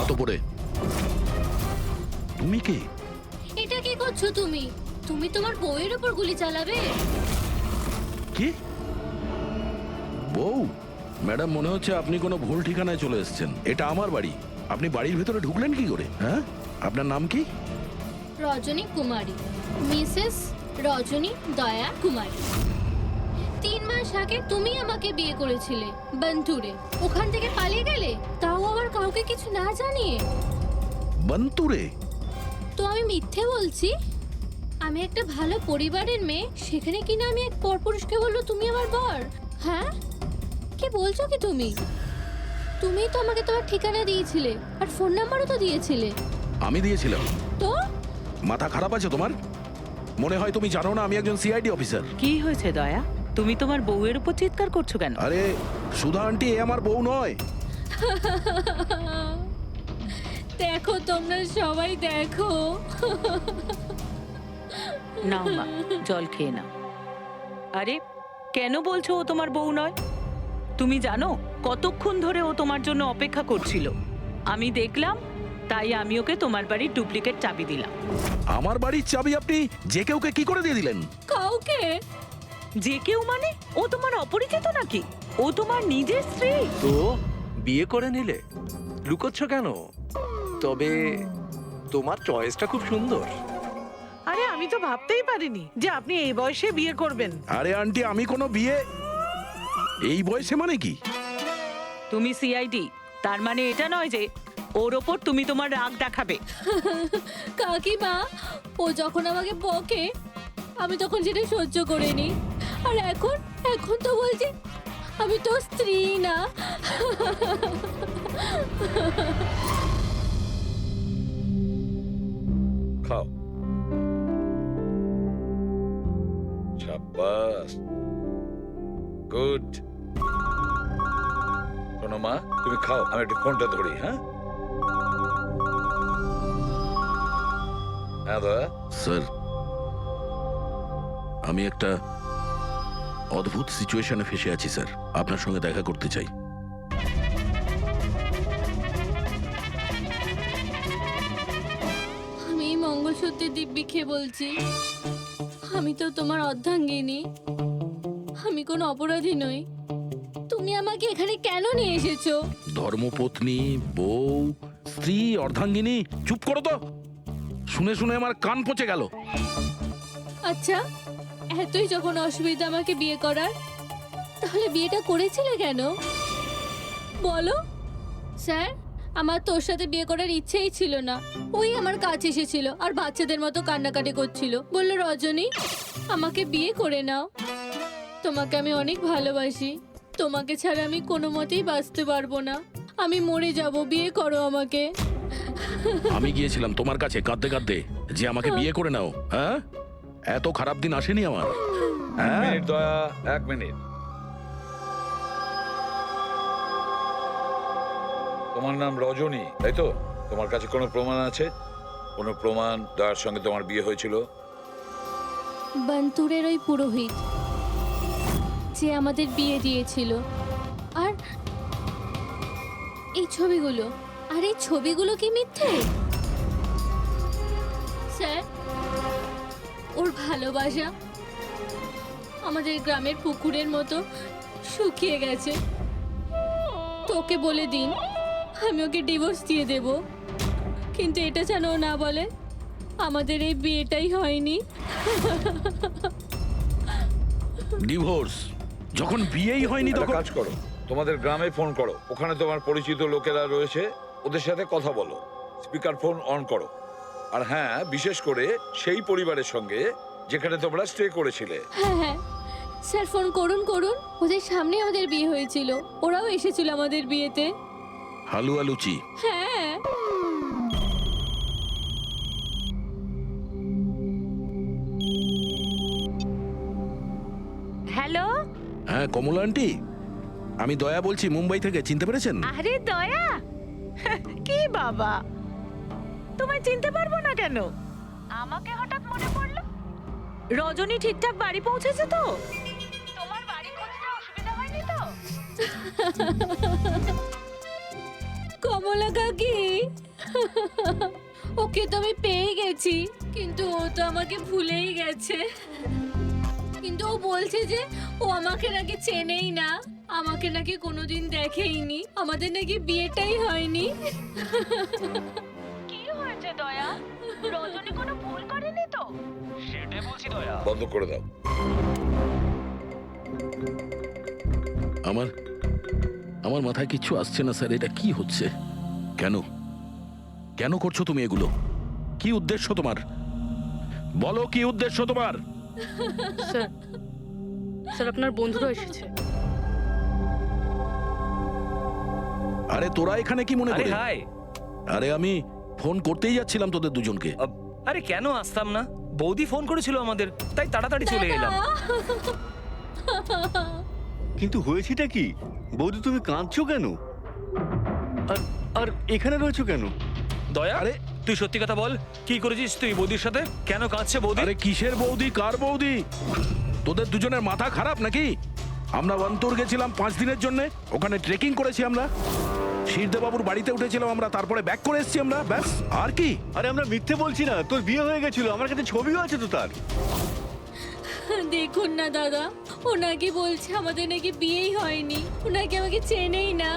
হাত উপরে। তুমি কে? এটা কি করছো তুমি? তুমি তোমার বউয়ের উপর গুলি চালাবে? কি বউ? ম্যাডাম, মনে হচ্ছে আপনি কোনো ভুল ঠিকানায় চলে এসেছেন। এটা আমার বাড়ি। আপনি বাড়ির ভেতরে ঢুকলেন কি করে? হ্যাঁ, আপনার নাম কি? রজনী কুমারী, মিসেস রজনী দয়া কুমারী। 3 মাস আগে তুমি আমাকে বিয়ে করেছিলে বন্তুরে। ওখান থেকে পালিয়ে গেলে, তাও আবার কাউকে কিছু না জানিয়ে। বন্তুরে? তো আমি মিথ্যে বলছি? আমি একটা ভালো পরিবারের মেয়ে, সেখানে কিনা আমি এক পরপুরুষকে বললো তুমি আমার বর? হ্যাঁ, কি বলছো কি তুমি? তুমিই তো আমাকে তোমার ঠিকানা দিয়েছিলে, আর ফোন নাম্বারও তো দিয়েছিলে। আমি দিয়েছিলাম? তো মাথা খারাপ আছে তোমার? মনে হয় তুমি জানো না আমি একজন সিআইডি অফিসার। কি হয়েছে দয়া? তুমি তোমার বউয়ের উপর চিৎকার করছো কেন? আরে সুধা আন্টি, এ আমার বউ নয়। দেখো, তোমরা সবাই দেখো। নাও মা, জল খেয়ে নাও। আরে কেন বলছো ও তোমার বউ নয়? তুমি জানো কতক্ষণ ধরে ও তোমার জন্য অপেক্ষা করছিল? আমি দেখলাম, তাই আমি ওকে তোমার বাড়ির ডুপ্লিকেট চাবি দিলাম। আমার বাড়ির চাবি আপনি যে কেউকে কি করে দিয়ে দিলেন? কাউকে? যে কেউ মানে? ও তোমার অপরিচিত নাকি? ও তোমার নিজের স্ত্রী। তো বিয়ে করে নিলে? লুকোচ্ছ কেন? তবে তোমার চয়েসটা খুব সুন্দর। আরে আমি তো ভাবতেই পারিনি যে আপনি এই বয়সে বিয়ে করবেন। আরে আন্টি, আমি কোনো বিয়ে এই বয়সে মানে কি? তুমি সিআইডি, তার মানে এটা নয় যে ওর ওপর তুমি তোমার রাগ দেখাবে। কাকিমা, ও যখন আমাকে বকে আমি তখন সেটা সহ্য করে নি, আর এখন এখন তো বলছে আমি তো স্ত্রী না। খাও। শাবাশ, গুড। শোনো মা, তুমি খাও, আমি একটু ফোনটা ধরি। হ্যাঁ হ্যাঁ দয়া। স্যার, আমি একটা অদ্ভুত সিচুয়েশনে ফেসে আছি স্যার, আপনার সঙ্গে দেখা করতে চাই। আমি এই মঙ্গলসূত্রের দিব্যি খেয়ে বলছি, আমি তো তোমার অর্ধাঙ্গিনী। আমি কোনো অপরাধী নই। তুমি আমাকে এখানে কেন নিয়ে এসেছো? ধর্মপত্নী, বউ, স্ত্রী, অর্ধাঙ্গিনী, চুপ করো তো। শুনে শুনে আমার কান পচে গেল। আচ্ছা, এতই যখন অসুবিধা আমাকে বিয়ে করার, তাহলে বিয়েটা করেছিলে কেন বলো? স্যার, আমার তোর সাথে বিয়ে করার ইচ্ছেই ছিল না। ওই আমার কাছে এসেছিল আর বাচ্চাদের মতো কান্নাকাটি করছিল, বলল রজনী আমাকে বিয়ে করে নাও, তোমাকে আমি অনেক ভালোবাসি, তোমাকে ছাড়া আমি কোনো মতেই বাঁচতে পারবো না, আমি মরে যাব, বিয়ে করো আমাকে। আমি গিয়েছিলাম তোমার কাছে কাঁদতে কাঁদতে যে আমাকে বিয়ে করে নাও। হ্যাঁ, এত খারাপ দিন আসেনি আমার। হ্যাঁ, মিনিট দয়া, 1 মিনিট। তোমার নাম রজনী, তাই তো? তোমার কাছে কোনো প্রমাণ আছে? কোনো প্রমাণ দয়ার সঙ্গে তোমার বিয়ে হয়েছিল? বন্তুরের ওই পুরোহিত যে আমাদের বিয়ে দিয়েছিল, আর এই ছবিগুলো, আর এই ছবিগুলো কি মিথ্যে? স্যার, ওর ভালোবাসা আমাদের গ্রামের পুকুরের মতো শুকিয়ে গেছে। তোকে বলে দিন আমি ওকে ডিভোর্স দিয়ে দেব, কিন্তু এটা যেন ও না বলে আমাদের এই বিয়েটাই হয়নি। ডিভোর্স? যখন বিয়েই হয়নি একটা তখন কাজ করো, তোমাদের গ্রামে ফোন করো, ওখানে তোমার পরিচিত লোকেরা রয়েছে, ওদের সাথে কথা বলো, স্পিকার ফোন অন করো। আর হ্যাঁ, বিশেষ করে সেই পরিবারের সঙ্গে যেখানে তোমরা স্টে করেছিলে। হ্যাঁ হ্যাঁ স্যার, ফোন করুন করুন। ওদের সামনে আমাদের বিয়ে হয়েছিল, ওরাও এসেছিল আমাদের বিয়েতে। হালুয়া লুচি। হ্যাঁ। হ্যালো। হ্যাঁ কমলা আন্টি, আমি দয়া বলছি মুম্বাই থেকে, চিনতে পেরেছেন? আরে দয়া, কি বাবা, তোমায় চিনতে পারবো না কেন? আমাকে হঠাৎ মনে পড়লো। রজনী ঠিকঠাক বাড়ি পৌঁছেছে তো? তোমার বাড়ি খুঁজতে অসুবিধা হয়নি তো? কমলা কাকি। ওকে তো আমি পেয়ে গেছি, কিন্তু ও তো আমাকে ভুলেই গেছে। কিন্তু ও বলছে যে ও আমাকে নাকি চেনেই না, আমাকে নাকি কোনোদিন দেখেইনি, আমাদের নাকি বিয়েটাই হয়নি। কি হয়েছে দয়া? রজনী কোনো ভুল করেনি তো? সেটাই বলছি দয়া। বন্ধ করে দাও। আমার আমার মাথায় কিচ্ছু আসছে না স্যার, এটা কি হচ্ছে? কেন কেন করছো তুমি এগুলো? কি উদ্দেশ্য তোমার? বলো কি উদ্দেশ্য তোমার? স্যার স্যার আপনার বন্ধুরা এসেছে। আরে তোরা এখানে কি মনে আরে করে? হাই। আরে আমি ফোন করতেই যাচ্ছিলাম তোদের দুজনকে। আরে কেন আসতাম না? বৌদি ফোন করেছিল আমাদের, তাই তাড়াতাড়ি চলে এলাম। কিন্তু হয়েছেটা কি? বৌদি তুমি কাঁদছো কেন? আর আর এখানে রয়েছো কেন? দয়া, আরে তুই সত্যি কথা বল, কি করেছিস তুই বৌদির সাথে? কেন কাঁদছে বৌদি? আরে কিসের বৌদি, কার বৌদি? তোদের দুজনের মাথা খারাপ নাকি? আমরা অন্তর গেছিলাম 5 দিনের জন্য, ওখানে ট্রেকিং করেছি আমরা, শিরদেবাবুর বাড়িতে উঠেছিলাম আমরা, তারপরে ব্যাক করে এসেছি আমরা, ব্যাস। আর কি? আরে আমরা মিথ্যে বলছি না, তোর বিয়ে হয়ে গেছিল, আমার কাছে ছবিও আছে তো তার। দেখুন না দাদা, ও নাকি বলছে আমাদের নাকি বিয়েই হয়নি, ও নাকি আমাকে চেনেই না,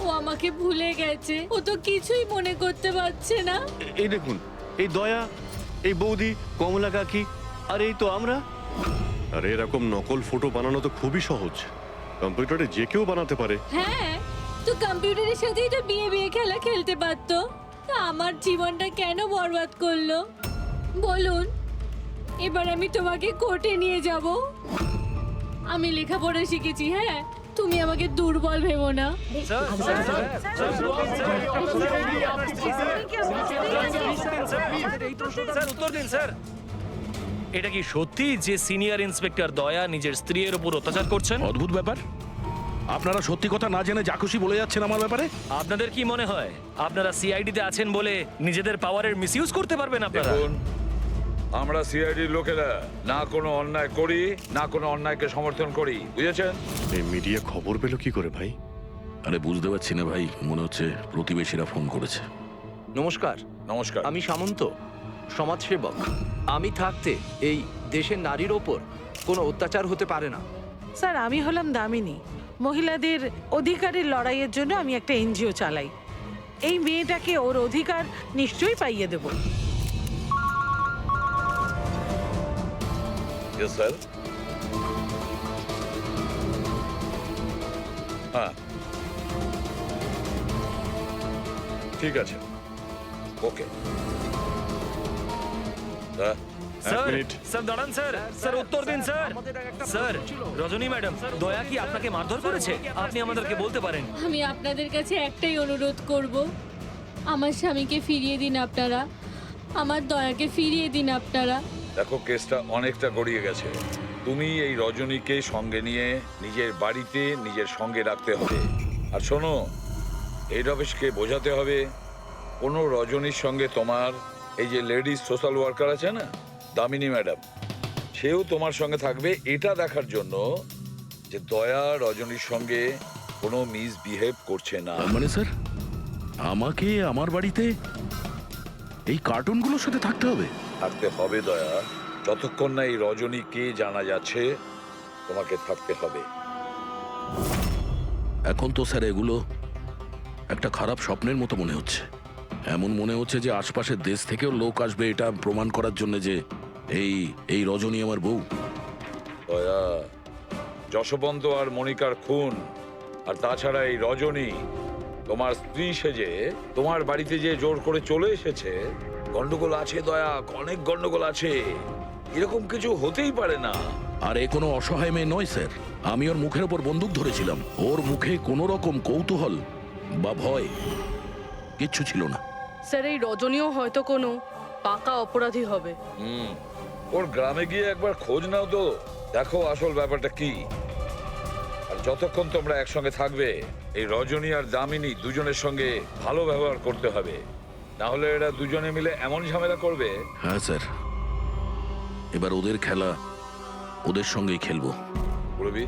ও আমাকে ভুলে গেছে, ও তো কিছুই মনে করতে পারছে না। এই দেখুন, এই দয়া, এই বৌদি, কমলা কাকি, আর এই তো আমরা। আরে এরকম নকল ফটো বানানো তো খুবই সহজ, কম্পিউটারে যে কেউ বানাতে পারে। হ্যাঁ, তো কম্পিউটারের সাথেই তো বিয়ে বিয়ে খেলা খেলতে পারতো, তা আমার জীবনটা কেন বরবাদ করলো বলুন? এবার আমি তোমাকে কোর্টে নিয়ে যাব। আমি লেখাপড়া শিখেছি, হ্যাঁ, তুমি আমাকে দুর্বল ভেবো না। Sir, sir, sir, sir, sir, উত্তর দিন স্যার। এটা কি সত্যি যে সিনিয়র ইন্সপেক্টর দয়া নিজের স্ত্রীর উপর অত্যাচার করছেন? অদ্ভুত ব্যাপার, আপনারা সত্যি কথা না জেনে যা খুশি বলে যাচ্ছেন আমার ব্যাপারে। আপনাদের কি মনে হয় আপনারা সিআইডিতে আছেন বলে নিজেদের পাওয়ারের মিসইউজ করতে পারবেন আপনারা? দেখুন, আমরা সিআইডির লোকেরা না কোনো অন্যায় করি, না কোনো অন্যায়কে সমর্থন করি, বুঝেছেন? এই মিডিয়া খবর পেলো কি করে ভাই? আরে বুঝতে পারছি না ভাই, মনে হচ্ছে প্রতিবেশীরা ফোন করেছে। নমস্কার, নমস্কার। আমি সামন্ত, সমাজসেবক। আমি থাকতে এই দেশের নারীর ওপর কোনো অত্যাচার হতে পারে না। স্যার আমি হলাম দামিনী, মহিলাদের অধিকারের লড়াইয়ের জন্য আমি একটা এনজিও চালাই। এই মেয়েটাকে ওর অধিকার নিশ্চয়ই পাইয়ে দেব। Yes sir. হ্যাঁ, ঠিক আছে, ওকে। Sir, minute. স্যার দাঁড়ান স্যার, স্যার উত্তর দিন স্যার। স্যার, রজনী ম্যাডাম, দয়া কি আপনাকে মারধর করেছে? আপনি আমাদেরকে বলতে পারেন। আমি আপনাদের কাছে একটাই অনুরোধ করব, আমার স্বামীকে ফিরিয়ে দিন আপনারা, আমার দয়াকে ফিরিয়ে দিন আপনারা। দেখো, কেসটা অনেকটা গড়িয়ে গেছে। তুমি এই রজনীকে সঙ্গে নিয়ে নিজের বাড়িতে নিজের সঙ্গে রাখতে হবে। আর শোনো, হেড অফিসকে বোঝাতে হবে কোনো রজনীর সঙ্গে তোমার এই যে লেডিস সোশ্যাল ওয়ার্কার আছে না, দামিনী ম্যাডাম, সেও তোমার সঙ্গে থাকবে, এটা দেখার জন্য যে দয়া রজনীর সঙ্গে কোনো মিসবিহেভ করছে না। মানে স্যার, আমাকে আমার বাড়িতে এই কার্টুনগুলোর সাথে থাকতে হবে? থাকতে হবে দয়া, যতক্ষণ না এই রজনী কে জানা যাচ্ছে, তোমাকে থাকতে হবে। এখন তো স্যার এগুলো একটা খারাপ স্বপ্নের মতো মনে হচ্ছে। এমন মনে হচ্ছে যে আশপাশের দেশ থেকেও লোক আসবে এটা প্রমাণ করার জন্য যে এই রজনী আমার বউ। দয়া, যশবন্ত আর মনিকার খুন, আর তাছাড়া এই রজনী তোমার স্ত্রী সেজে তোমার বাড়িতে যে জোর করে চলে এসেছে, গন্ডগোল আছে দয়া, অনেক গন্ডগোল আছে। এরকম কিছু হতেই পারে না। আর এ কোনো অসহায় মেয়ে নয় স্যার, আমি ওর মুখের ওপর বন্দুক ধরেছিলাম, ওর মুখে কোনো রকম কৌতূহল বা ভয় কিচ্ছু ছিল না। স্যার এই রজনীও হয়তো কোনো পাকা অপরাধী হবে। ওর গ্রামে গিয়ে একবার খোঁজ নাও তো, দেখো আসল ব্যাপারটা কি। আর যতক্ষণ তোমরা একসঙ্গে থাকবে, এই রজনী আর দামিনী দুজনের সঙ্গে ভালো ব্যবহার করতে হবে, না হলে এরা দুজনে মিলে এমন ঝামেলা করবে। হ্যাঁ স্যার, এবার ওদের খেলা ওদের সঙ্গেই খেলবো। বুড়বি,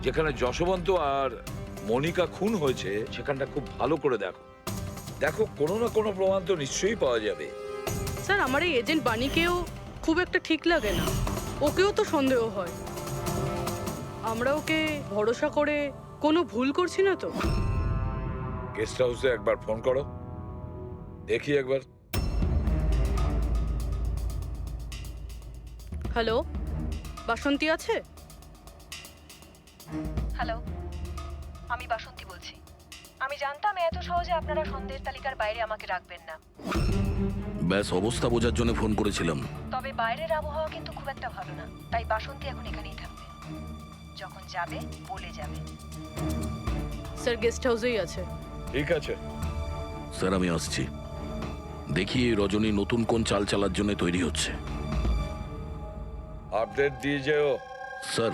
যেখানে যশবন্ত আর মনিকা খুন হয়েছে সেখানটা খুব ভালো করে দেখো। দেখো কোনো না কোনো প্রমাণ তো নিশ্চয়ই পাওয়া যাবে। স্যার আমার এই এজেন্ট বাণীকেও খুব একটা ঠিক লাগে না, ওকেও তো সন্দেহ হয়। আমরা ওকে ভরসা করে কোনো ভুল করছি না তো? গেস্ট হাউসে একবার ফোন করো, দেখি একবার। হ্যালো, বাসন্তী আছে? হ্যালো, আমি বাসন্তী বলছি। আমি জানতাম এত সহজে আপনারা সন্দেহের তালিকার বাইরে আমাকে রাখবেন না, ব্যাস অবস্থা বোঝার জন্য ফোন করেছিলাম। তবে বাইরের আবহাওয়া কিন্তু খুব একটা ভালো না, তাই বাসন্তী এখন এখানেই থাকবে। যখন যাবে বলে যাবে। স্যার গেস্ট হাউসেই আছে। ঠিক আছে। স্যার আমি আসছি। দেখি এই রজনী নতুন কোন চাল চালার জন্য তৈরি হচ্ছে। আপডেট দিয়ে যেও। স্যার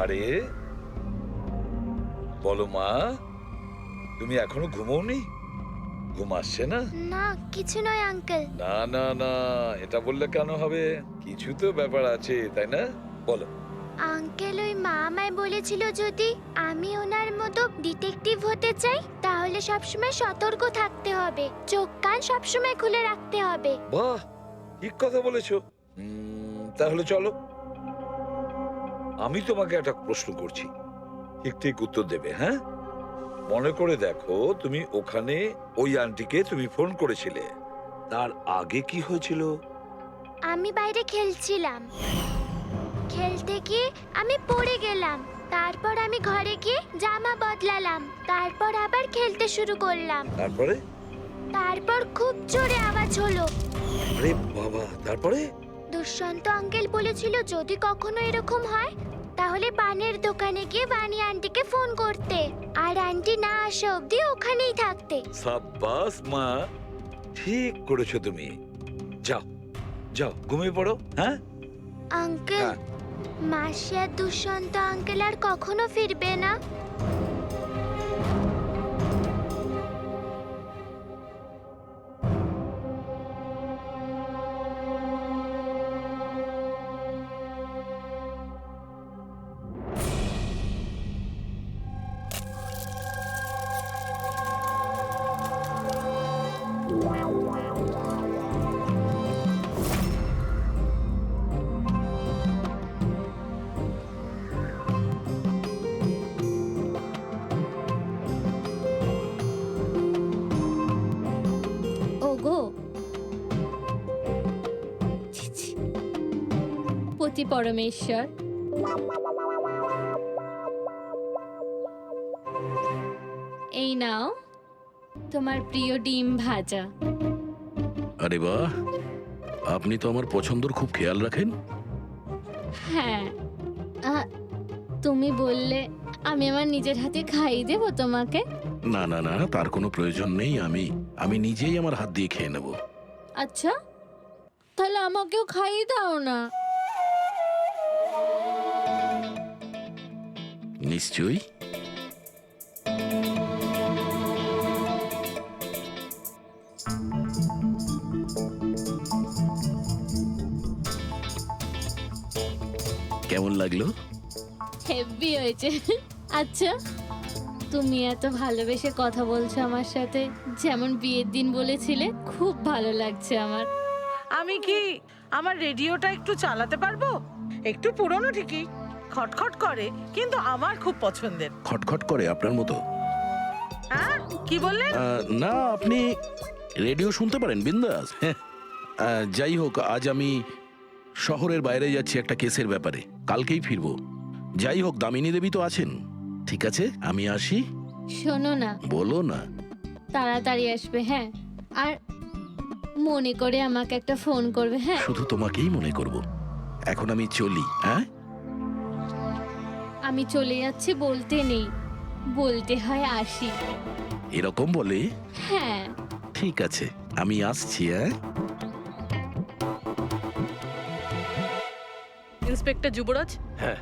আরে বলো মা, তুমি এখনো ঘুমোওনি? ঘুম আসছে না? না কিছু নয় আঙ্কেল। না না না, এটা বললে কেন হবে? কিছু তো ব্যাপার আছে, তাই না? বলো। আঙ্কেল ওই মা আমায় বলেছিল যদি আমি ওনার মতো ডিটেকটিভ হতে চাই তাহলে সবসময় সতর্ক থাকতে হবে, চোখ কান সবসময় খুলে রাখতে হবে। বাহ, ঠিক কথা বলেছো। তাহলে চলো, আমি তোমাকে একটা প্রশ্ন করছি, ঠিক ঠিক উত্তর দেবে। হ্যাঁ, মনে করে দেখো, তুমি ওখানে ওই আন্টিকে তুমি ফোন করেছিলে, তার আগে কি হয়েছিল? আমি বাইরে খেলছিলাম, খেলতে গিয়ে আমি পড়ে গেলাম, তারপর আমি ঘরে গিয়ে জামা বদলালাম, তারপর আবার খেলতে শুরু করলাম, তারপর খুব জোরে আওয়াজ হলো। আরে বাবা, তারপরে? দুষ্যন্ত আঙ্কেল বলেছিল যদি কখনো এরকম হয় তাহলে পানের দোকানে গিয়ে বানি আন্টিকে ফোন করতে, আর আন্টি না আসা অবধি ওখানেই থাকতে। সাব্বাস মা, ঠিক করেছো তুমি। যাও যাও, ঘুমিয়ে পড়ো। হ্যাঁ আঙ্কেল, হ্যাঁ। মাসি আর দুষ্যন্ত আঙ্কেল আর কখনো ফিরবে না? ওগো, ছি, ছি। পতি পরমেশ্বর, এই নাও তোমার প্রিয় ডিম ভাজা। আরে বাহ, আপনি তো আমার পছন্দর খুব খেয়াল রাখেন। হ্যাঁ, তুমি বললে আমি আমার নিজের হাতে খাইয়ে দেবো তোমাকে। না না না, তার কোনো প্রয়োজন নেই। আমি নিজেই আমার হাত দিয়ে খেয়ে নেব। আচ্ছা, তাহলে আমাকেও খাইয়ে দাও না। নিশ্চয়ই। কেমন লাগলো? হেভি হয়েছে। আচ্ছা, তুমি এত ভালোবেসে কথা বলছো আমার সাথে, যেমন বিয়ের দিন বলেছিলে, খুব ভালো লাগছে আমার। আমি কি আমার রেডিওটা একটু চালাতে পারবো? একটু পুরনো ঠিকই, খটখট করে, কিন্তু আমার খুব পছন্দের। খটখট করে আপনার মতো? হ্যাঁ, কি বললেন? না, আপনি রেডিও শুনতে পারেন বিন্দাস। যাই হোক, আজ আমি শহরের বাইরে যাচ্ছি একটা কেসের ব্যাপারে, কালকেই ফিরবো। যাই হোক, দামিনী দেবী তো আছেন। ঠিক আছে, আমি আসি। শোনো না, বলো না। তাড়াতাড়ি আসবে, হ্যাঁ? আর মনে করে আমাকে একটা ফোন করবে, হ্যাঁ? শুধু তোমাকেই মনে করব। এখন আমি চলি। হ্যাঁ, আমি চলে যাচ্ছি বলতে নেই, বলতে হয় আসি। এরকম বলে? হ্যাঁ। ঠিক আছে, আমি আসছি। হ্যাঁ, ইন্সপেক্টর যুবরাজ, হ্যাঁ,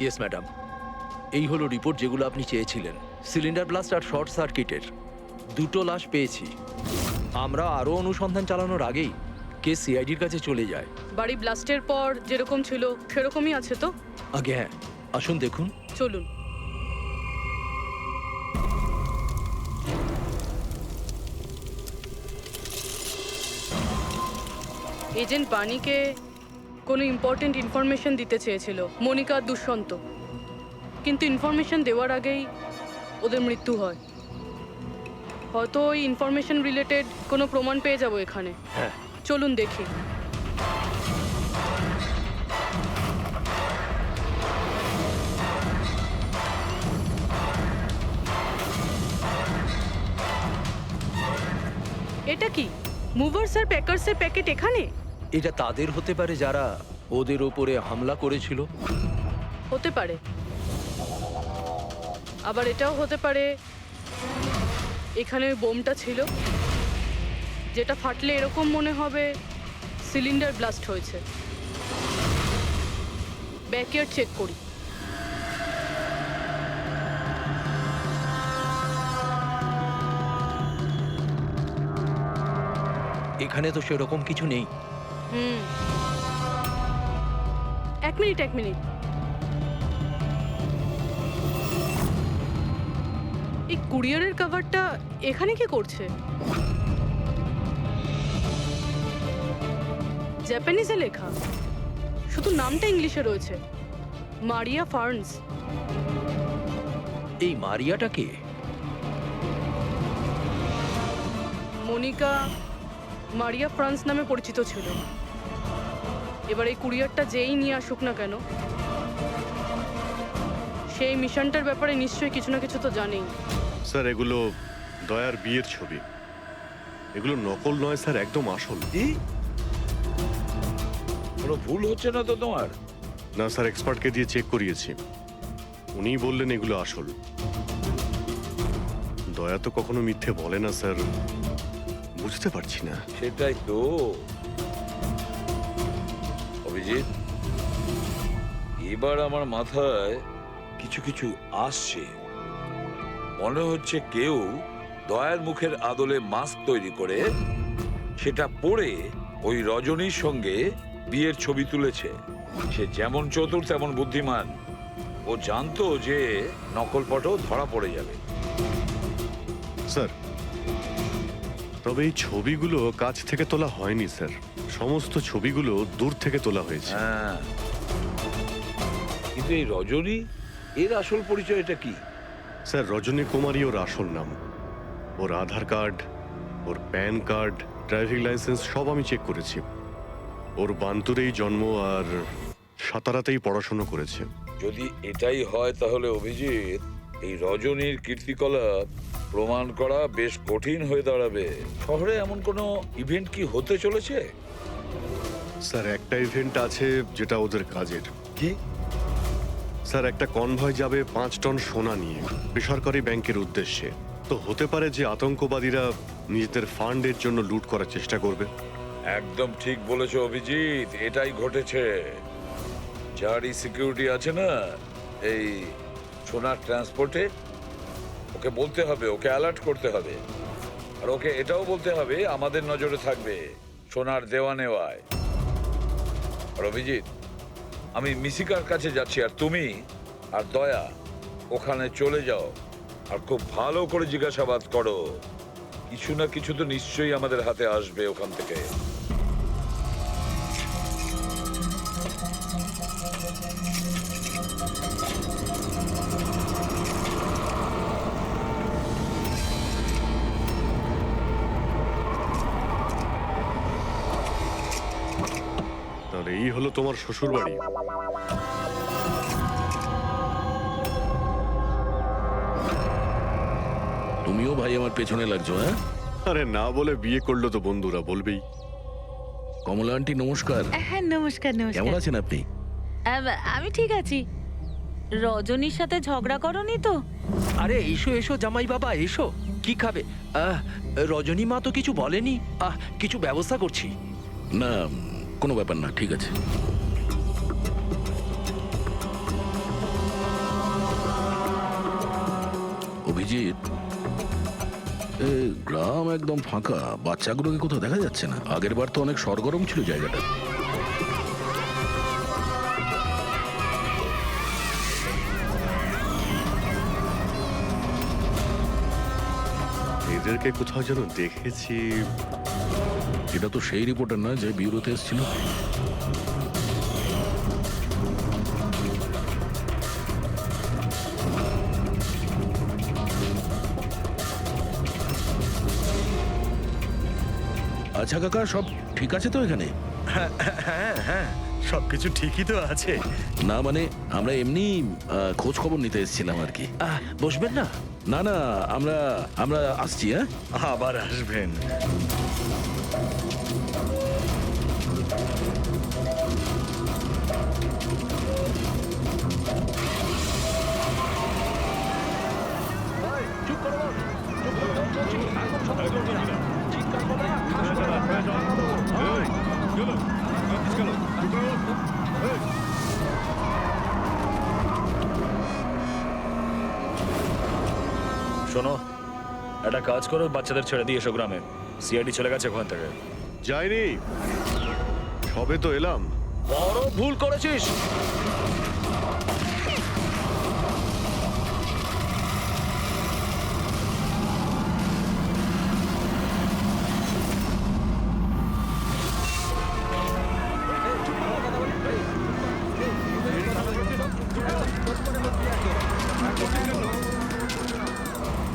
ইয়েস ম্যাডাম। এই হলো রিপোর্ট যেগুলো আপনি চেয়েছিলেন। সিলিন্ডার ব্লাস্ট আর শর্ট সার্কিটের 2টো লাশ পেয়েছি। আমরা আরও অনুসন্ধান চালানোর আগেই কেস সিআইডির কাছে চলে যায়। বাড়ি ব্লাস্টের পর যেরকম ছিল সেরকমই আছে তো? আগে হ্যাঁ, আসুন দেখুন। চলুন। এজেন্ট বাণীকে কোনো ইম্পর্টেন্ট ইনফরমেশন দিতে চেয়েছিল মনিকা আর দুষ্যন্ত, কিন্তু ইনফরমেশন দেওয়ার আগেই ওদের মৃত্যু হয়। হয়তো ওই ইনফরমেশন রিলেটেড কোনো প্রমাণ পেয়ে যাবো এখানে। হ্যাঁ। চলুন দেখি। এটা কি মুভার্স আর প্যাকার্সের প্যাকেট এখানে? এটা তাদের হতে পারে যারা ওদের ওপরে হামলা করেছিল। হতে পারে, আবার এটাও হতে পারে এখানে ওই বোমটা ছিল, যেটা ফাটলে এরকম মনে হবে সিলিন্ডার ব্লাস্ট হয়েছে। ব্যাকইয়ার্ড চেক করি। এখানে তো সেরকম কিছু নেই। এক মিনিট। এই কুরিয়ারের কভারটা এখানে কি করছে? জাপানিজে লেখা, শুধু নামটা ইংলিশে রয়েছে, মারিয়া ফার্নস। এই মারিয়াটা কে? মনিকা মারিয়া ফ্রান্স নামে পরিচিত ছিল। এবার এই কুরিয়ারটা যেই নিয়ে আসুক না কেন, সেই মিশনটার ব্যাপারে নিশ্চয়ই কিছু না কিছু তো জানেই। স্যার এগুলো দয়ার বিয়ের ছবি। এগুলো নকল নয় স্যার, একদম আসল। কি? কোনো ভুল হচ্ছে না তো তোমার? না স্যার, এক্সপার্টকে দিয়ে চেক করিয়েছি, উনিই বললেন এগুলো আসল। দয়া তো কখনো মিথ্যে বলে না স্যার, বুঝতে পারছি না। সেটাই তো অভিজিৎ, এবার আমার মাথায় কিছু কিছু আসছে। মনে হচ্ছে কেউ দয়ার মুখের আদলে মাস্ক তৈরি করে সেটা পরে ওই রজনীর সঙ্গে বিয়ের ছবি তুলেছে। সে যেমন চতুর তেমন বুদ্ধিমান। ও জানতো যে নকল ফটো ধরা পড়ে যাবে। স্যার তবে এই ছবিগুলো কাছ থেকে তোলা হয়নি স্যার, সমস্ত ছবিগুলো দূর থেকে তোলা হয়েছে। হ্যাঁ, কিন্তু এই রজনী, এর আসল পরিচয়টা কি? স্যার রজনী কুমারী ওর আসল নাম। ওর আধার কার্ড, ওর প্যান কার্ড, ড্রাইভিং লাইসেন্স সব আমি চেক করেছি। ওর বান্তুরেই জন্ম আর সাতারাতেই পড়াশোনা করেছে। যদি এটাই হয় তাহলে অভিজিৎ, এই রজনীর কীর্তিকলাপ প্রমাণ করা বেশ কঠিন হয়ে দাঁড়াবে। শহরে এমন কোনো ইভেন্ট কি হতে চলেছে? স্যার একটা ইভেন্ট আছে যেটা ওদের কাজের। কি? স্যার একটা কনভয় যাবে 5 টন সোনা নিয়ে বেসরকারি ব্যাংকের উদ্দেশ্যে। তো হতে পারে যে আতঙ্কবাদীরা নিজেদের ফান্ডের জন্য লুট করার চেষ্টা করবে। একদম ঠিক বলেছো অভিজিৎ, এটাই ঘটেছে। যারই সিকিউরিটি আছে না এই সোনার ট্রান্সপোর্টে, ওকে বলতে হবে, ওকে অ্যালার্ট করতে হবে। আর ওকে এটাও বলতে হবে আমাদের নজরে থাকবে সোনার দেওয়া নেওয়ায়। আর অভিজিৎ, আমি মিশিকার কাছে যাচ্ছি, আর তুমি আর দয়া ওখানে চলে যাও আর খুব ভালো করে জিজ্ঞাসাবাদ করো। কিছু না কিছু তো নিশ্চয়ই আমাদের হাতে আসবে ওখান থেকে। তাহলে এই হলো তোমার শ্বশুর বাড়ি। তুমিও ভাই আমার পেছনে লাগছো? হ্যাঁ, আরে না বলে বিয়ে করলো তো বন্ধুরা বলবেই। কমলা আন্টি নমস্কার। হ্যাঁ নমস্কার। কেমন আছেন আপনি? আমি ঠিক আছি। রজনীর সাথে ঝগড়া করনি তো? আরে এসো এসো জামাই বাবা, এসো। কি খাবে? রজনী মা তো কিছু বলেনি। কিছু ব্যবস্থা করছি। না, কোনো ব্যাপার না, ঠিক আছে। অভিজিৎ, গ্রাম একদম ফাঁকা, বাচ্চাগুলোকে কোথাও দেখা যাচ্ছে না। আগের বার তো অনেক সরগরম ছিল জায়গাটা। এদেরকে কোথাও যেন দেখেছি। এটা তো সেই রিপোর্টার না যে ব্যুরোতে এসেছিল। আচ্ছা কাকা, সব ঠিক আছে তো এখানে? হ্যাঁ হ্যাঁ, সবকিছু ঠিকই তো আছে। না মানে আমরা এমনি খোঁজ খবর নিতে এসেছিলাম আর কি। বসবেন না? না না, আমরা আমরা আসছি। হ্যাঁ, আবার আসবেন। শোনো, একটা কাজ করো, বাচ্চাদের ছেড়ে দিয়ে এসো গ্রামে। সিআইডি চলে গেছে ওখান থেকে। যাইনি, সবে তো এলাম। বড় ভুল করেছিস।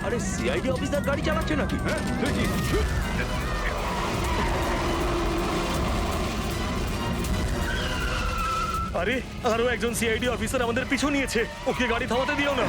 আরে সিআইডি অফিসার গাড়ি চালাচ্ছে নাকি? আরে আরো একজন সিআইডি অফিসার আমাদের পিছু নিয়েছে, ওকে গাড়ি থামাতে দিও না।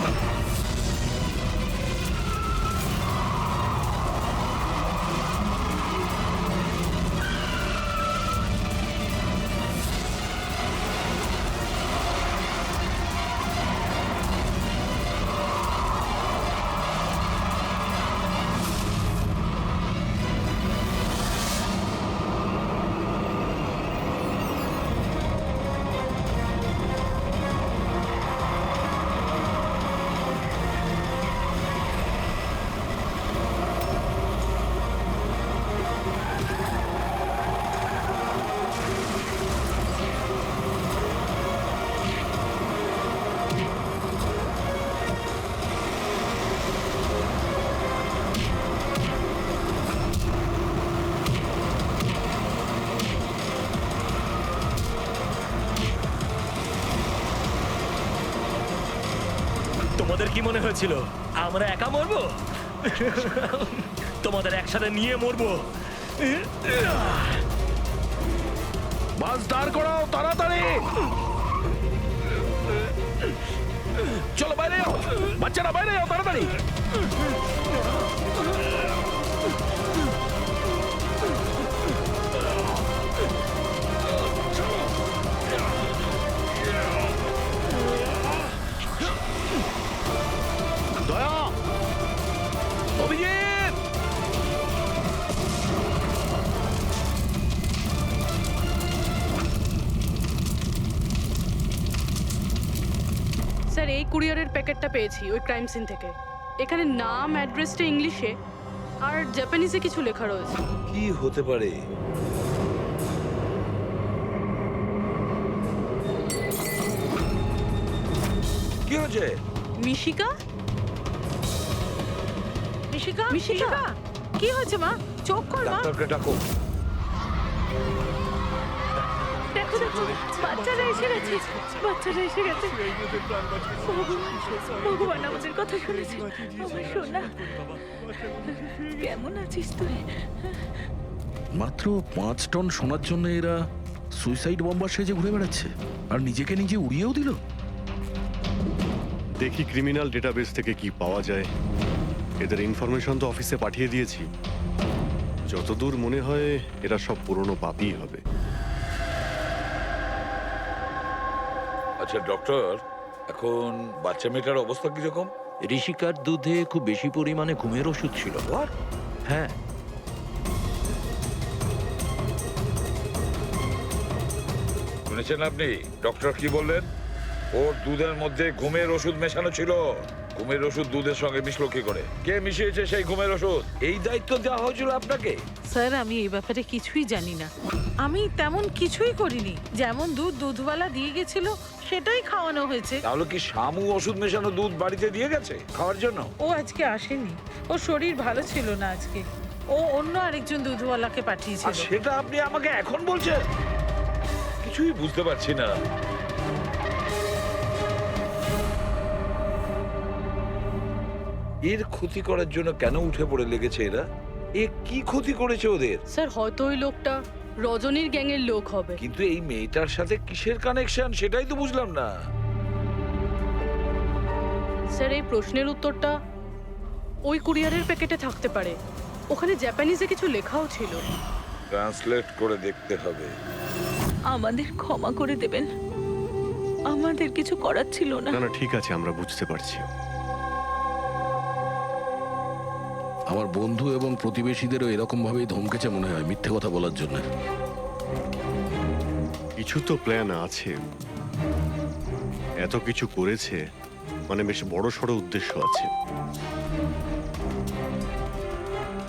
তোমাদের কি মনে হয়েছিল আমরা একা মরবো? তোমাদের একসাথে নিয়ে মরবো। বাস দাঁড় করাও তাড়াতাড়ি। চলো বাইরে যাও, বাচ্চারা বাইরে যাও তাড়াতাড়ি। দয়া, অভিজিৎ, স্যার, এই কুরিয়ারের প্যাকেটটা পেয়েছি ওই ক্রাইম সিন থেকে। এখানে নাম অ্যাড্রেসটা ইংলিশে আর জাপানিজে কিছু লেখা রয়েছে। কি হতে পারে? কি হয়েছে? মিশিকা? মিশিকা, মিশিকা? মিশিকা, কি হয়েছে মা? চোখ খোল মা। ডাক্তারকে ডাকো। দেখো দেখো, বাচ্চারা এসে গেছে, বাচ্চারা এসে গেছে। ভগবান আমাদের কথা শুনেছে। আমার সোনা, কেমন আছিস তুই? মাত্র 5 টন সোনার জন্য এরা সুইসাইড বম্বার সেজে ঘুরে বেড়াচ্ছে আর নিজেকে নিজে উড়িয়েও দিল। দেখি ক্রিমিনাল ডেটাবেস থেকে কি পাওয়া যায়। এদের ইনফরমেশন তো অফিসে পাঠিয়ে দিয়েছি। যতদূর মনে হয় এরা সব পুরনো পাপই হবে। আচ্ছা ডক্টর, এখন বাচ্চা মেয়েটার অবস্থা কিরকম? ঋষিকার দুধে খুব বেশি পরিমাণে ঘুমের ওষুধ ছিল। হ্যাঁ, শুনেছেন আপনি ডক্টর কি বললেন? ওর দুধের মধ্যে ঘুমের ওষুধ মেশানো ছিল। ঘুমের ওষুধ দুধের সঙ্গে মিশলো কি করে? কে মিশিয়েছে সেই ঘুমের ওষুধ? এই দায়িত্ব দেওয়া হয়েছিল আপনাকে? স্যার আমি এই ব্যাপারে কিছুই জানি না। আমি তেমন কিছুই করিনি। যেমন দুধ দুধওয়ালা দিয়ে গেছিল সেটাই খাওয়ানো হয়েছে। তাহলে কি শামু ওষুধ মেশানো দুধ বাড়িতে দিয়ে গেছে খাওয়ার জন্য? ও আজকে আসেনি, ওর শরীর ভালো ছিল না আজকে। ও অন্য আরেকজন দুধওয়ালাকে আর পাঠিয়েছিল। সেটা আপনি আমাকে এখন বলছেন? কিছুই বুঝতে পারছি না। এর ক্ষতি করার জন্য কেন উঠে পড়ে লেগেছে এরা? এ কি ক্ষতি করেছে ওদের? স্যার হয়তো ওই লোকটা রজনীর গ্যাংয়ের লোক হবে। কিন্তু এই মেয়েটার সাথে কিসের কানেকশন সেটাই তো বুঝলাম না। স্যার এই প্রশ্নের উত্তরটা ওই কুরিয়ারের প্যাকেটে থাকতে পারে। ওখানে জাপানিজে কিছু লেখাও ছিল। ট্রান্সলেট করে দেখতে হবে। আমাদের ক্ষমা করে দেবেন, আমাদের কিছু করার ছিল না। না না ঠিক আছে, আমরা বুঝতে পারছি। আমার বন্ধু এবং প্রতিবেশীদেরও এরকম ভাবেই ধমকেছে মনে হয় মিথ্যে কথা বলার জন্য। কিছু তো প্ল্যান আছে, এত কিছু করেছে মানে বেশ বড় সড় উদ্দেশ্য আছে।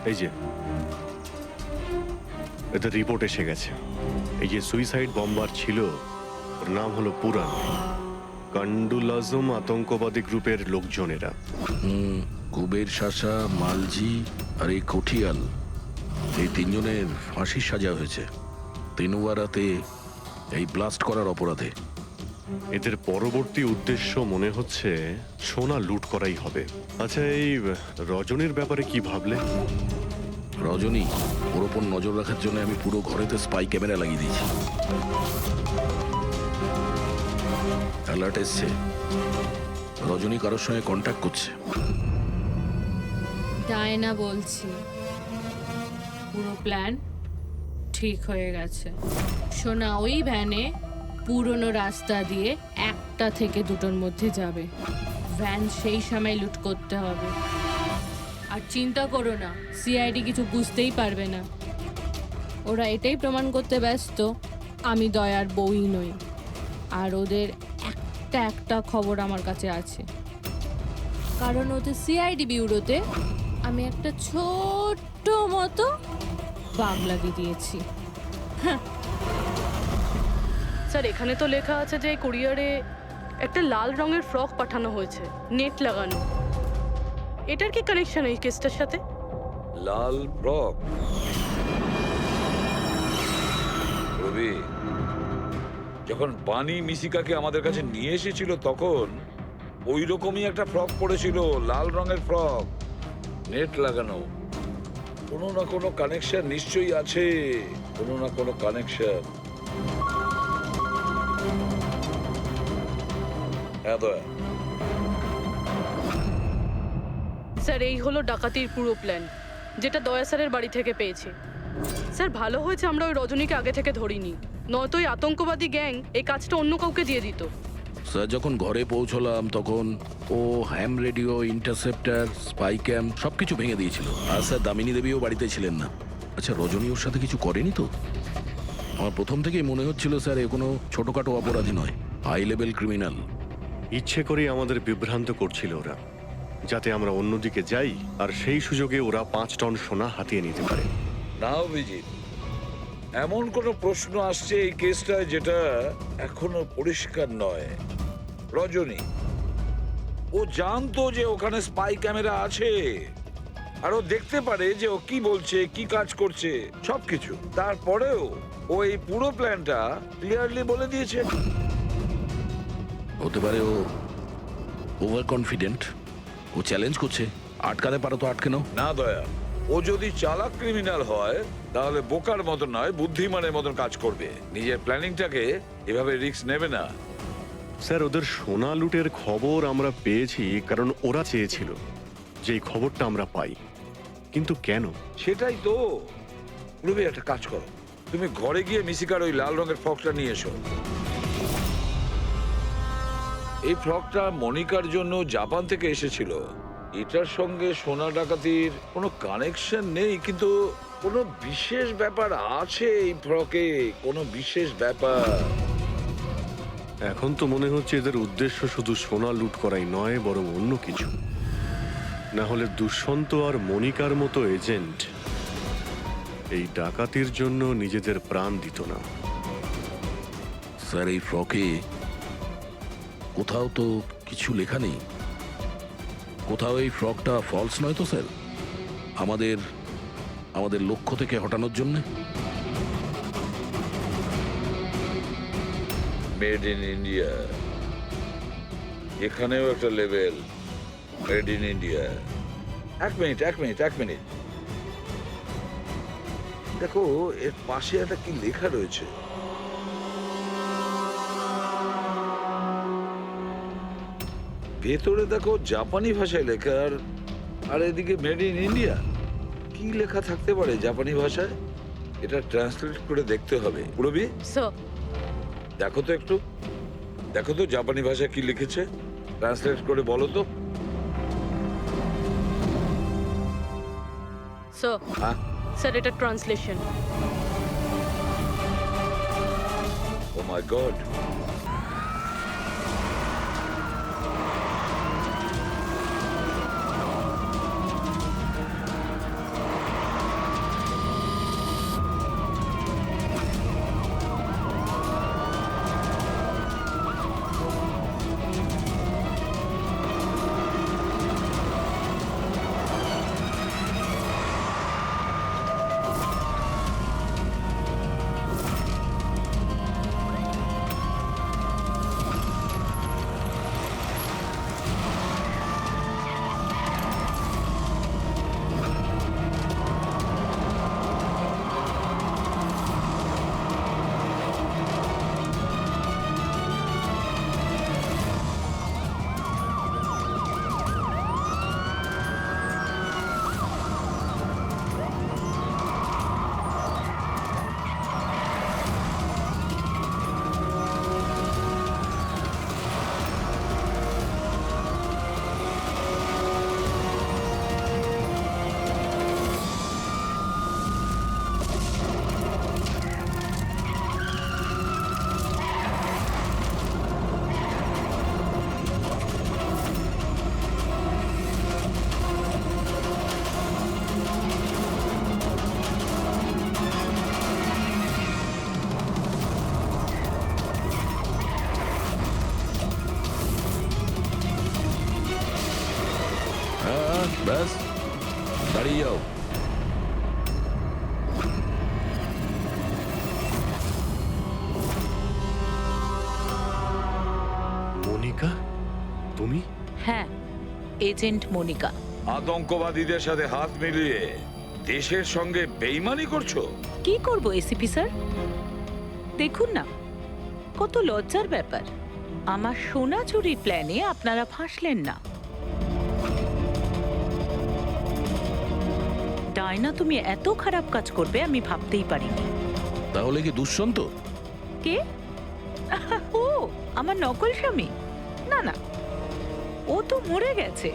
এই যে এদের রিপোর্ট এসে গেছে। এই যে সুইসাইড বম্বার ছিল ওর নাম হলো পুরান। কান্ডুলাজম আতঙ্কবাদী গ্রুপের লোকজনেরা। কুবের শাসা, মালজি আর এই কঠিয়াল, এই তিনজনের ফাঁসির সাজা হয়েছে তিনুয়ারাতে এই ব্লাস্ট করার অপরাধে। এদের পরবর্তী উদ্দেশ্য মনে হচ্ছে সোনা লুট করাই হবে। আচ্ছা এই রজনীর ব্যাপারে কি ভাবলে? রজনী, ওর ওপর নজর রাখার জন্য আমি পুরো ঘরেতে স্পাই ক্যামেরা লাগিয়ে দিয়েছি। অ্যালার্ট এসছে, রজনী কারোর সঙ্গে কন্ট্যাক্ট করছে। ডায়না বলছি, পুরো প্ল্যান ঠিক হয়ে গেছে। সোনা ওই ভ্যানে পুরনো রাস্তা দিয়ে 1টা থেকে 2টোর মধ্যে যাবে। ভ্যান সেই সময় লুট করতে হবে। আর চিন্তা করো না, সিআইডি কিছু বুঝতেই পারবে না। ওরা এটাই প্রমাণ করতে ব্যস্ত আমি দয়ার বউই নই। আর ওদের একটা খবর আমার কাছে আছে, কারণ ওদের সিআইডি ব্যুরোতে আমি একটা ছোট্ট মতো বাগ লাগিয়ে দিয়েছি। স্যার এখানে তো লেখা আছে যে এই কুরিয়ারে একটা লাল রঙের ফ্রক পাঠানো হয়েছে, নেট লাগানো। এটার কি কানেকশন এই কেসটার সাথে? লাল ফ্রক? রবি, যখন বানি মিশিকাকে আমাদের কাছে নিয়ে এসেছিল তখন ওই রকমই একটা ফ্রক পরেছিল, লাল রঙের ফ্রক, নেট লাগানো। কোনো না কোনো কানেকশন নিশ্চয়ই আছে, কোনো না কোনো কানেকশন। হ্যাঁ দয়া। স্যার এই হলো ডাকাতির পুরো প্ল্যান, যেটা দয়া স্যারের বাড়ি থেকে পেয়েছি। স্যার ভালো হয়েছে আমরা ওই রজনীকে আগে থেকে ধরিনি, নয়তো ওই আতঙ্কবাদী গ্যাং এই কাজটা অন্য কাউকে দিয়ে দিত। স্যার যখন ঘরে পৌঁছলাম তখন ও হ্যাম রেডিও, ইন্টারসেপ্টার, স্পাই ক্যাম সবকিছু ভেঙে দিয়েছিল। আর স্যার দামিনী দেবীও বাড়িতে ছিলেন না। আচ্ছা রজনী ওর সাথে কিছু করেনি তো? আমার প্রথম থেকেই মনে হচ্ছিল স্যার এ কোনো ছোটখাটো অপরাধী নয়, হাই লেভেল ক্রিমিনাল। ইচ্ছে করেই আমাদের বিভ্রান্ত করছিল ওরা, যাতে আমরা অন্যদিকে যাই আর সেই সুযোগে ওরা 5 টন সোনা হাতিয়ে নিতে পারে। না অভিজিৎ, এমন কোন প্রশ্ন আসছে এই কেসটায় যেটা এখনো পরিষ্কার নয়। রজনী ও জানতো যে ওখানে স্পাই ক্যামেরা আছে, আর ও দেখতে পারে যে ও কি বলছে, কি কাজ করছে, সবকিছু। তারপরেও ও এই পুরো প্ল্যানটা ক্লিয়ারলি বলে দিয়েছে। হতে পারে ও ওভার কনফিডেন্ট, ও চ্যালেঞ্জ করছে। আটকাতে পারো তো আটকে নাও। না দয়া, ও যদি চালাক ক্রিমিনাল হয় তাহলে বোকার মতন নয়, বুদ্ধিমানের মতন কাজ করবে। নিজের প্ল্যানিংটাকে এভাবে রিস্ক নেবে না। স্যার ওদের সোনা লুটের খবর আমরা পেয়েছি কারণ ওরা চেয়েছিল যে এই খবরটা আমরা পাই, কিন্তু কেন? সেটাই তো। রবি একটা কাজ করো, তুমি ঘরে গিয়ে মিশিকার ওই লাল রঙের ফ্রকটা নিয়ে এসো। এই ফ্রকটা মনিকার জন্য জাপান থেকে এসেছিল। এটার সঙ্গে সোনা ডাকাতির কোনো কানেকশন নেই, কিন্তু কোনো বিশেষ ব্যাপার আছে এই ফ্রকে, কোনো বিশেষ ব্যাপার। এখন তো মনে হচ্ছে এদের উদ্দেশ্য শুধু সোনা লুট করাই নয়, বরং অন্য কিছু। না হলে দুষ্যন্ত আর মনিকার মতো এজেন্ট এই ডাকাতির জন্য নিজেদের প্রাণ দিত না। স্যার, এই ফ্রকে কোথাও তো কিছু লেখা নেই। কোথাও এই ফ্রকটা ফলস নয় তো স্যার? আমাদের লক্ষ্য থেকে হটানোর জন্য। মেড ইন ইন্ডিয়া, এখানেও একটা লেভেল মেড ইন ইন্ডিয়া। এক মিনিট দেখো, এর পাশে একটা কি লেখা রয়েছে। ভেতরে দেখো জাপানি ভাষায় লেখা, আর এদিকে মেড ইন ইন্ডিয়া। কি লেখা থাকতে পারে জাপানি ভাষায়? এটা ট্রান্সলেট করে দেখতে হবে। পুরবি, স্যার, দেখো তো জাপানি ভাষায় কি লিখেছে, ট্রান্সলেট করে বলো তো। স্যার, হ্যাঁ, স্যার এটা ট্রান্সলেশন। ও মাই গড। হ্যাঁ, ব্যাস দাঁড়িয়ে যাও। মনিকা, তুমি? হ্যাঁ, এজেন্ট মনিকা। আতঙ্কবাদীদের সাথে হাত মিলিয়ে দেশের সঙ্গে বেইমানি করছো? কি করব এসিপি স্যার? দেখুন না, কত লজ্জার ব্যাপার। আমার সোনা চুরির প্ল্যানে আপনারা ফাঁসলেন না। ডায়না, তুমি এত খারাপ কাজ করবে আমি ভাবতেই পারিনি। তাহলে কি দুষ্যন্ত? কে? ও আমার নকল স্বামী? না না, ও তো মরে গেছে।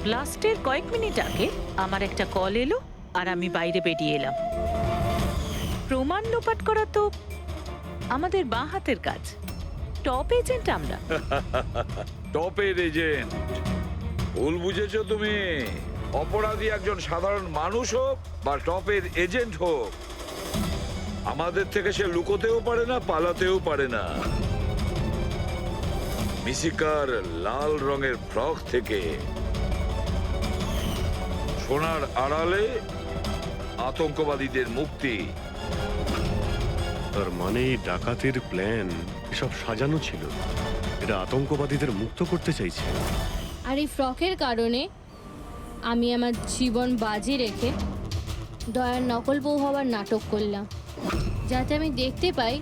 ব্লাস্টের কয়েক মিনিট আগে আমার একটা কল এলো আর আমি বাইরে বেরিয়ে এলাম। প্রমাণ লোপাট করা তো আমাদের বাঁ হাতের কাজ। টপ এজেন্ট আমরা। টপের এজেন্ট? ভুল বুঝেছো তুমি। অপরাধী একজন সাধারণ মানুষ হোক বা টপের এজেন্ট হোক, আমাদের থেকে সে লুকোতেও পারে না, পালাতেও পারে না। মিশিকার লাল রঙের ফ্রক থেকে সোনার আড়ালে আতঙ্কবাদীদের মুক্তি। তার মানে এই ডাকাতির প্ল্যান এসব সাজানো ছিল। এটা আতঙ্কবাদীদের মুক্ত করতে চাইছে। আর এই ফ্রকের কারণে আমি আমার জীবন বাজি রেখে দয়ার নকল বউ হওয়ার নাটক করলাম, যাতে আমি দেখতে পাই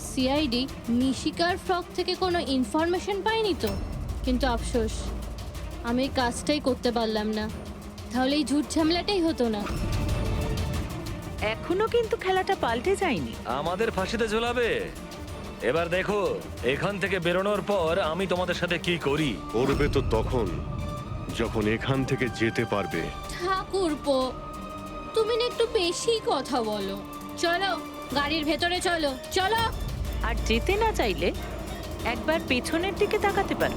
সিআইডি মিশিকার ফ্রক থেকে কোনো ইনফরমেশন পাইনি তো। কিন্তু আফসোস, আমি এই কাজটাই করতে পারলাম না। তাহলে এই ঝুট ঝামেলাটাই হতো না। এখনো কিন্তু খেলাটা পাল্টে যায়নি। আমাদের ফাঁসিতে ঝোলাবে। এবার দেখো এখান থেকে বেরোনোর পর আমি তোমাদের সাথে কি করি। করবে তো তখন যখন এখান থেকে যেতে পারবে। ঠাকুরপো, তুমি না একটু বেশি কথা বলো। চলো গাড়ির ভেতরে চলো চলো। আর যেতে না চাইলে একবার পেছনের দিকে তাকাতে পারো।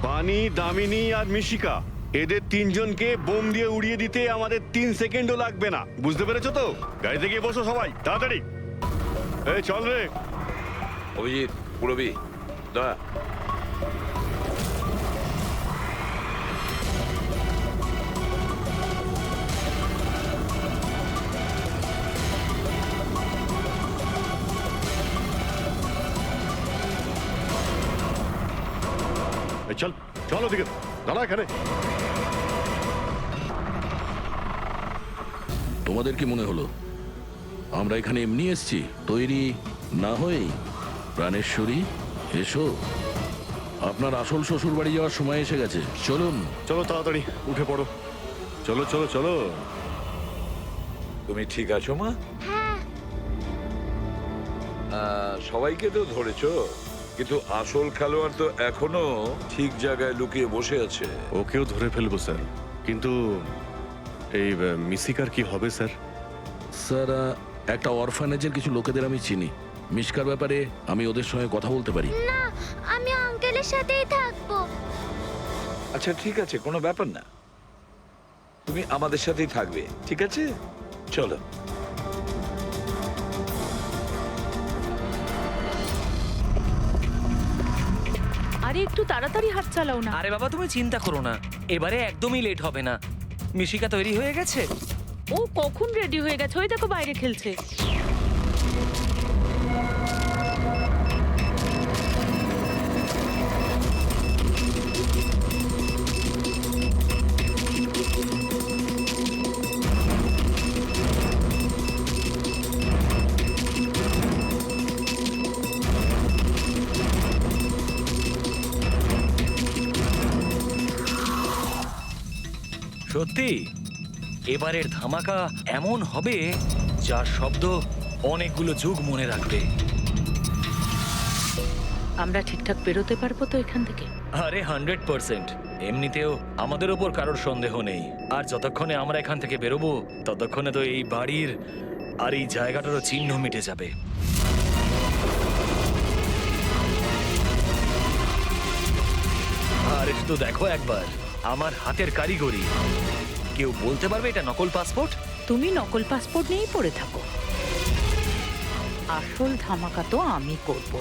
বানি, দামিনী আর মিশিকা, এদের তিনজনকে বোম দিয়ে উড়িয়ে দিতে আমাদের 3 সেকেন্ডও লাগবে না। বুঝতে পেরেছো তো? গাড়িতে গিয়ে বসো সবাই, তাড়াতাড়ি। এই চল রে। অভিজিৎ, পুরবী, দয়া। এই চল, চল ওদিকে, দাঁড়া এখানে। তোমাদের কি মনে হলো আমরা এখানে এমনি এসছি? তৈরি না হয়েই? প্রাণেশ্বরী, এসো। আপনার আসল শ্বশুর বাড়ি যাওয়ার সময় এসে গেছে, চলুন। চলো তাড়াতাড়ি উঠে পড়ো, চলো চলো চলো। তুমি ঠিক আছো মা? সবাইকে তো ধরেছো, কিন্তু আসল খেলোয়াড় তো এখনো ঠিক জায়গায় লুকিয়ে বসে আছে। ওকেও ধরে ফেলবো স্যার, কিন্তু এই মিশিকার কি হবে স্যার? স্যার, একটা অরফানেজের কিছু লোকেদের আমি চিনি। মিশকার ব্যাপারে আমি ওদের সঙ্গে কথা বলতে পারি। না, আমি আঙ্কেলের সাথেই থাকবো। আচ্ছা ঠিক আছে, কোনো ব্যাপার না, তুমি আমাদের সাথেই থাকবে, ঠিক আছে? চলো। আরে একটু তাড়াতাড়ি হাত চালাও না। আরে বাবা তুমি চিন্তা করো না, এবারে একদমই লেট হবে না। মিশিকা তৈরি হয়ে গেছে? ও কখন রেডি হয়ে গেছে, ওই দেখো বাইরে খেলছে। সত্যি এবারের ধামাকা এমন হবে যার শব্দ অনেকগুলো যুগ মনে রাখবে। আমরা ঠিকঠাক বেরোতে পারবো তো এখান থেকে? আরে 100%। এমনিতেও আমাদের ওপর কারোর সন্দেহ নেই, আর যতক্ষণে আমরা এখান থেকে বেরোবো ততক্ষণে তো এই বাড়ির আর এই জায়গাটারও চিহ্ন মিটে যাবে। আরে শুধু দেখো একবার আমার হাতের কারিগরি। কেউ বলতে পারবে এটা নকল পাসপোর্ট? তুমি নকল পাসপোর্ট নিয়েই পড়ে থাকো, আসল ধামাকা তো আমি করব।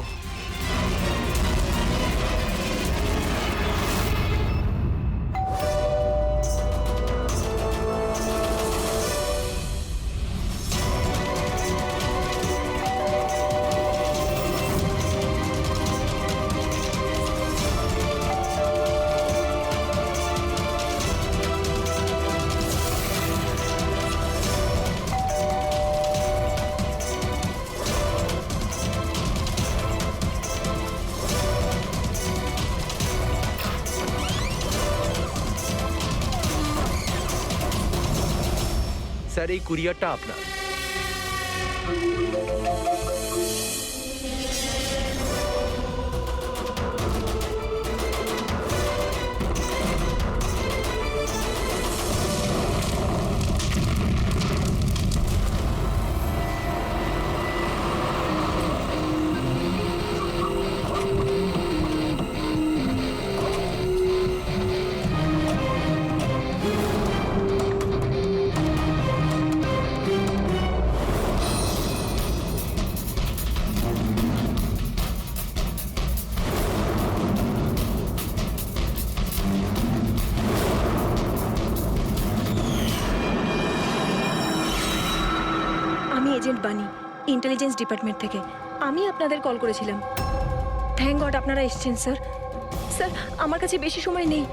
স্যার, এই কুরিয়ারটা আপনার। আমি এজেন্ট বানি, ইন্টেলিজেন্স ডিপার্টমেন্ট থেকে। আমি আপনাদের কল করেছিলাম। থ্যাংক গড আপনারা এসেছেন স্যার। স্যার, আমার কাছে বেশি সময় নেই।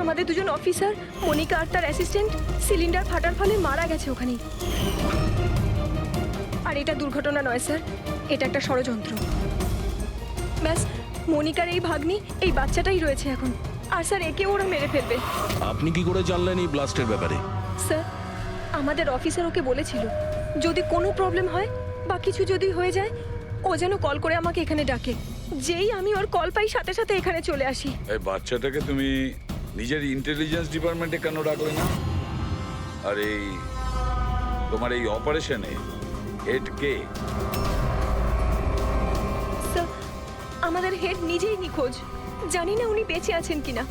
আমাদের দুজন অফিসার, মনিকা আর তার অ্যাসিস্ট্যান্ট, সিলিন্ডার ফাটার ফলে মারা গেছে ওখানেই। আর এটা দুর্ঘটনা নয় স্যার, এটা একটা ষড়যন্ত্র। ব্যাস, মনিকার এই ভাগ্নি, এই বাচ্চাটাই রয়েছে এখন। আর স্যার, একে ওরা মেরে ফেলবে। আপনি কি করে জানলেন এই ব্লাস্টের ব্যাপারে? স্যার, আমাদের অফিসার ওকে বলেছিল যদি কোনো প্রবলেম হয় বা কিছু যদি হয়ে যায় ও যেন কল করে আমাকে এখানে ডাকে। যেই আমি ওর কল পাই সাথে সাথে এখানে চলে আসি। এই বাচ্চাটাকে তুমি নিজের ইন্টেলিজেন্স ডিপার্টমেন্টে কেন রাখলে না? আর এই তোমার এই অপারেশনে হেড কে? স্যার আমাদের হেড নিজেই নিখোঁজ, জানি না উনি বেঁচে আছেন কিনা।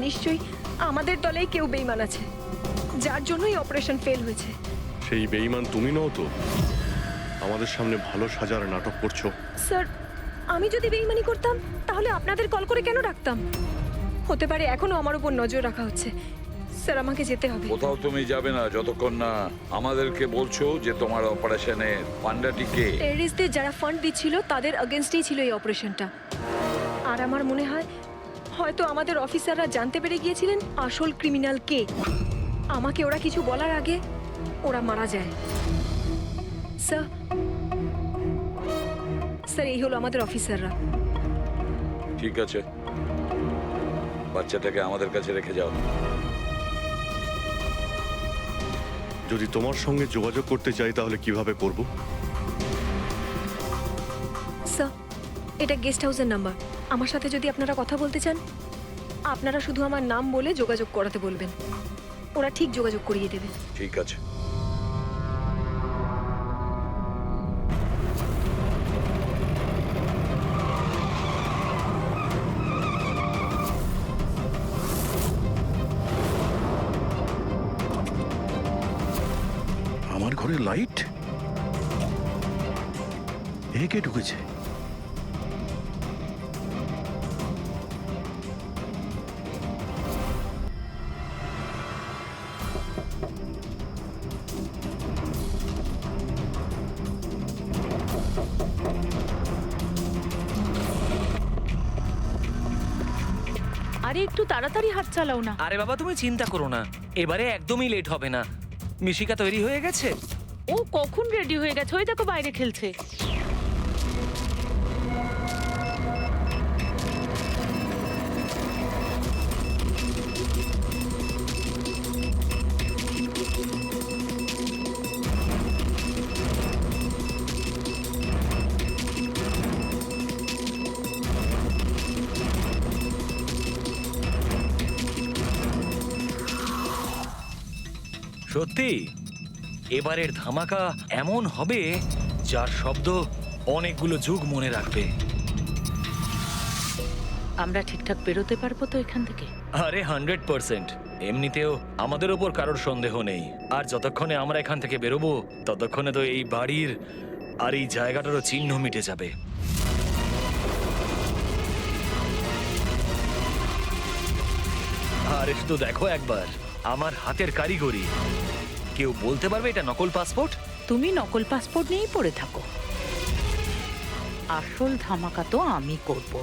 নিশ্চয়ই আমাদের দলেই কেউ বেইমান আছে, যার জন্যই অপারেশন ফেল হয়েছে। সেই বেঈমান তুমি নও তো? আমাদের সামনে ভালো সাজার নাটক করছো। স্যার আমি যদি বেইমানি করতাম তাহলে আপনাদের কল করে কেন ডাকতাম? হতে পারে এখনো আমার উপর নজর রাখা হচ্ছে। স্যার আমাকে যেতে হবে। কোথাও তুমি যাবে না যতক্ষণ না আমাদেরকে বলছো যে তোমার অপারেশনের ফান্ডাটি কে। টেররিস্টদের যারা ফান্ড দিচ্ছিল তাদের এগেনস্টেই ছিল এই অপারেশনটা। আর আমার মনে হয় হয়তো আমাদের অফিসাররা জানতে পেরে গিয়েছিলেন আসল ক্রিমিনাল কে। আমাকে ওরা কিছু বলার আগে ওরা মারা যায়। স্যার স্যার এই হলো আমাদের অফিসাররা। ঠিক আছে, বাচ্চাটাকে আমাদের কাছে রেখে যাও। যদি তোমার সঙ্গে যোগাযোগ করতে চাই তাহলে কিভাবে করব? স্যার এটা গেস্ট হাউসের নাম্বার। আমার সাথে যদি আপনারা কথা বলতে চান আপনারা শুধু আমার নাম বলে যোগাযোগ করাতে বলবেন, ওরা ঠিক যোগাযোগ করিয়ে দেবে। ঠিক আছে। আমার ঘরে লাইট? এ কে ঢুকেছে? আরে একটু তাড়াতাড়ি হাত চালাও না। আরে বাবা তুমি চিন্তা করো না, এবারে একদমই লেট হবে না। মিশিকা তৈরি হয়ে গেছে? ও কখন রেডি হয়ে গেছে, ওই দেখো বাইরে খেলছে। সত্যি এবারের ধামাকা এমন হবে যার শব্দ অনেকগুলো যুগ মনে রাখবে। আমরা ঠিকঠাক বেরোতে পারবো তো এখান থেকে? আরে 100%। এমনিতেও আমাদের ওপর কারোর সন্দেহ নেই। আর যতক্ষণে আমরা এখান থেকে বেরোবো ততক্ষণে তো এই বাড়ির আর এই জায়গাটারও চিহ্ন মিটে যাবে। আরে শুধু দেখো একবার আমার হাতের কারিগরি। কেউ বলতে পারবে এটা নকল পাসপোর্ট? তুমি নকল পাসপোর্ট নিয়েই পড়ে থাকো, আসল ধামাকা তো আমি করবো।